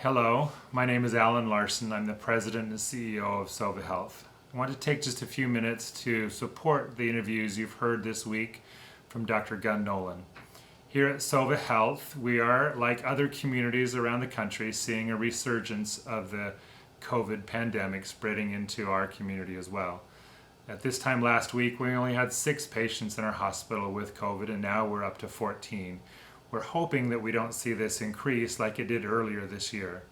Hello, my name is Alan Larson. I'm the President and CEO of Sovah Health. I want to take just a few minutes to support the interviews you've heard this week from Dr. Gunn Nolan. Here at Sovah Health, we are, like other communities around the country, seeing a resurgence of the COVID pandemic spreading into our community as well. At this time last week, we only had 6 patients in our hospital with COVID, and now we're up to 14. We're hoping that we don't see this increase like it did earlier this year.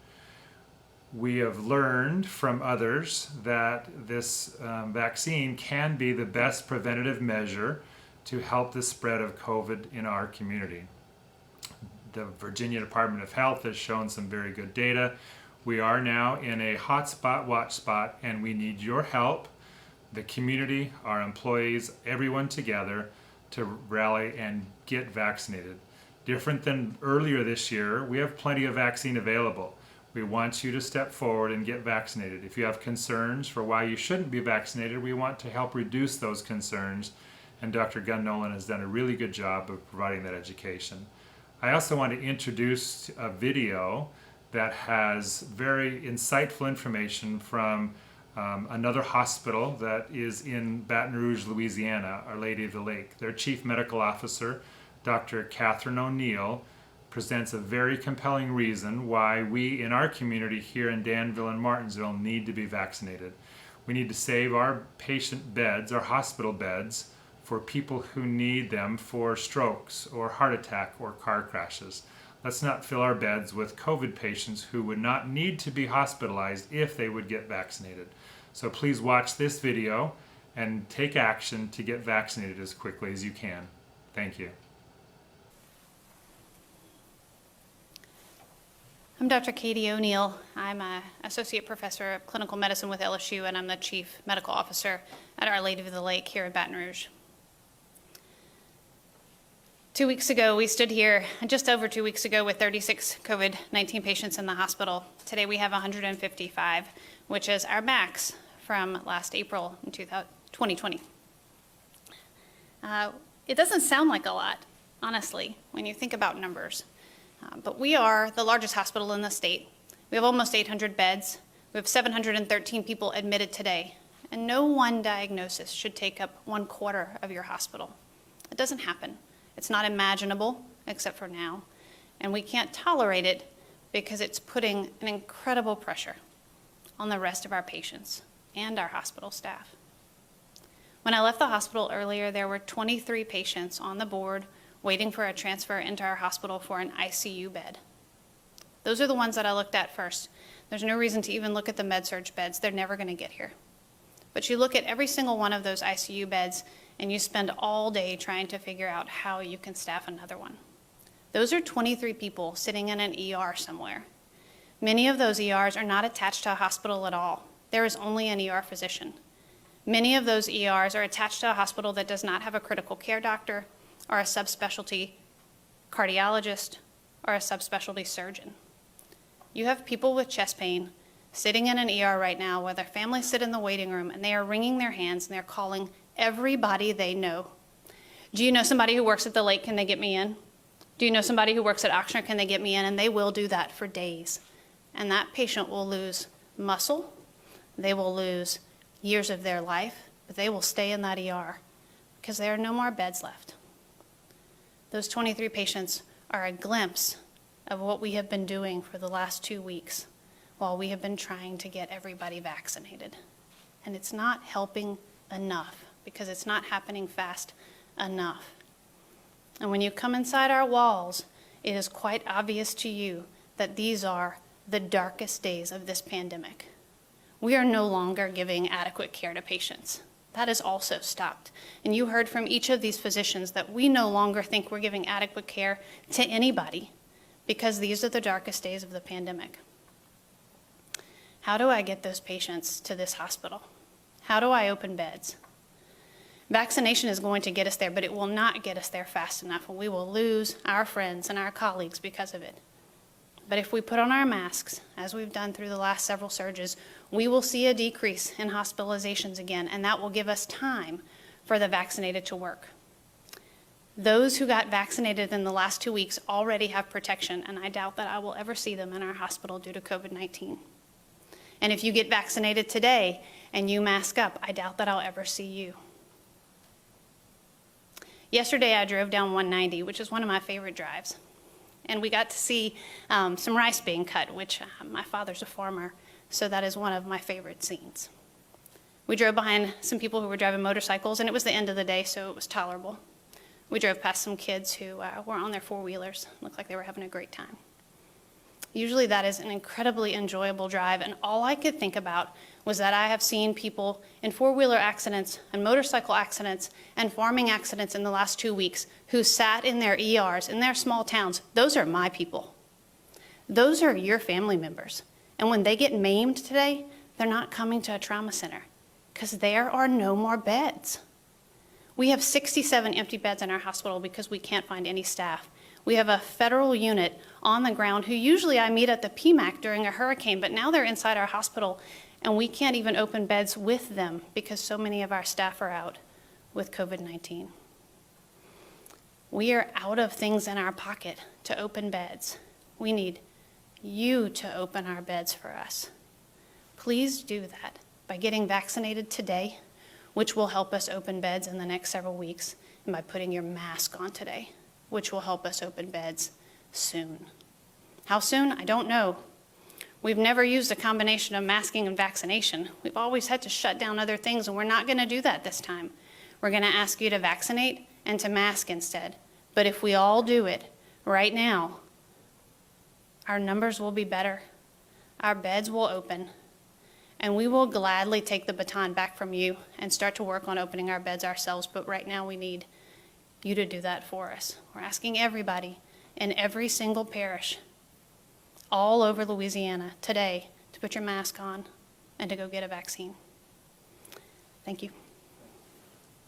We have learned from others that this vaccine can be the best preventative measure to help the spread of COVID in our community. The Virginia Department of Health has shown some very good data. We are now in a hotspot, watch spot, and we need your help, the community, our employees, everyone together to rally and get vaccinated. Different than earlier this year, we have plenty of vaccine available. We want you to step forward and get vaccinated. If you have concerns for why you shouldn't be vaccinated, we want to help reduce those concerns, and Dr. Gunn Nolan has done a really good job of providing that education. I also want to introduce a video that has very insightful information from another hospital that is in Baton Rouge, Louisiana, Our Lady of the Lake. Their Chief Medical Officer, Dr. Catherine O'Neill, presents a very compelling reason why we in our community here in Danville and Martinsville need to be vaccinated. We need to save our patient beds, our hospital beds, for people who need them for strokes or heart attack or car crashes. Let's not fill our beds with COVID patients who would not need to be hospitalized if they would get vaccinated. So please watch this video and take action to get vaccinated as quickly as you can. Thank you. I'm Dr. Katie O'Neill. I'm an associate professor of clinical medicine with LSU, and I'm the chief medical officer at Our Lady of the Lake here in Baton Rouge. 2 weeks ago, we stood here, just over 2 weeks ago, with 36 COVID-19 patients in the hospital. Today we have 155, which is our max from last April in 2020. It doesn't sound like a lot, honestly, when you think about numbers. But we are the largest hospital in the state. We have almost 800 beds. We have 713 people admitted today. And no one diagnosis should take up 1/4 of your hospital. It doesn't happen. It's not imaginable, except for now. And we can't tolerate it because it's putting an incredible pressure on the rest of our patients and our hospital staff. When I left the hospital earlier, there were 23 patients on the board waiting for a transfer into our hospital for an ICU bed. Those are the ones that I looked at first. There's no reason to even look at the med-surg beds. They're never going to get here. But you look at every single one of those ICU beds and you spend all day trying to figure out how you can staff another one. Those are 23 people sitting in an ER somewhere. Many of those ERs are not attached to a hospital at all. There is only an ER physician. Many of those ERs are attached to a hospital that does not have a critical care doctor, or a subspecialty cardiologist, or a subspecialty surgeon. You have people with chest pain sitting in an ER right now where their families sit in the waiting room and they are wringing their hands and they're calling everybody they know. Do you know somebody who works at the lake? Can they get me in? Do you know somebody who works at Oxnard? Can they get me in? And they will do that for days. And that patient will lose muscle, they will lose years of their life, but they will stay in that ER because there are no more beds left. Those 23 patients are a glimpse of what we have been doing for the last 2 weeks while we have been trying to get everybody vaccinated. And it's not helping enough because it's not happening fast enough. And when you come inside our walls, it is quite obvious to you that these are the darkest days of this pandemic. We are no longer giving adequate care to patients. That has also stopped. And you heard from each of these physicians that we no longer think we're giving adequate care to anybody because these are the darkest days of the pandemic. How do I get those patients to this hospital? How do I open beds? Vaccination is going to get us there, but it will not get us there fast enough, and we will lose our friends and our colleagues because of it. But if we put on our masks, as we've done through the last several surges, we will see a decrease in hospitalizations again, and that will give us time for the vaccinated to work. Those who got vaccinated in the last 2 weeks already have protection, and I doubt that I will ever see them in our hospital due to COVID-19. And if you get vaccinated today and you mask up, I doubt that I'll ever see you. Yesterday, I drove down 190, which is one of my favorite drives. And we got to see some rice being cut, which my father's a farmer, so that is one of my favorite scenes. We drove behind some people who were driving motorcycles, and it was the end of the day, so it was tolerable. We drove past some kids who were on their four-wheelers. Looked like they were having a great time. Usually that is an incredibly enjoyable drive, and all I could think about was that I have seen people in four-wheeler accidents and motorcycle accidents and farming accidents in the last 2 weeks who sat in their ERs in their small towns. Those are my people. Those are your family members. And when they get maimed today, they're not coming to a trauma center because there are no more beds. We have 67 empty beds in our hospital because we can't find any staff. We have a federal unit on the ground who usually I meet at the PMAC during a hurricane, but now they're inside our hospital and we can't even open beds with them because so many of our staff are out with COVID-19. We are out of things in our pocket to open beds. We need you to open our beds for us. Please do that by getting vaccinated today, which will help us open beds in the next several weeks, and by putting your mask on today, which will help us open beds soon. How soon? I don't know. We've never used a combination of masking and vaccination. We've always had to shut down other things, and we're not going to do that this time. We're going to ask you to vaccinate and to mask instead. But if we all do it right now, our numbers will be better, our beds will open, and we will gladly take the baton back from you and start to work on opening our beds ourselves. But right now we need you to do that for us. We're asking everybody in every single parish all over Louisiana today to put your mask on and to go get a vaccine. Thank you.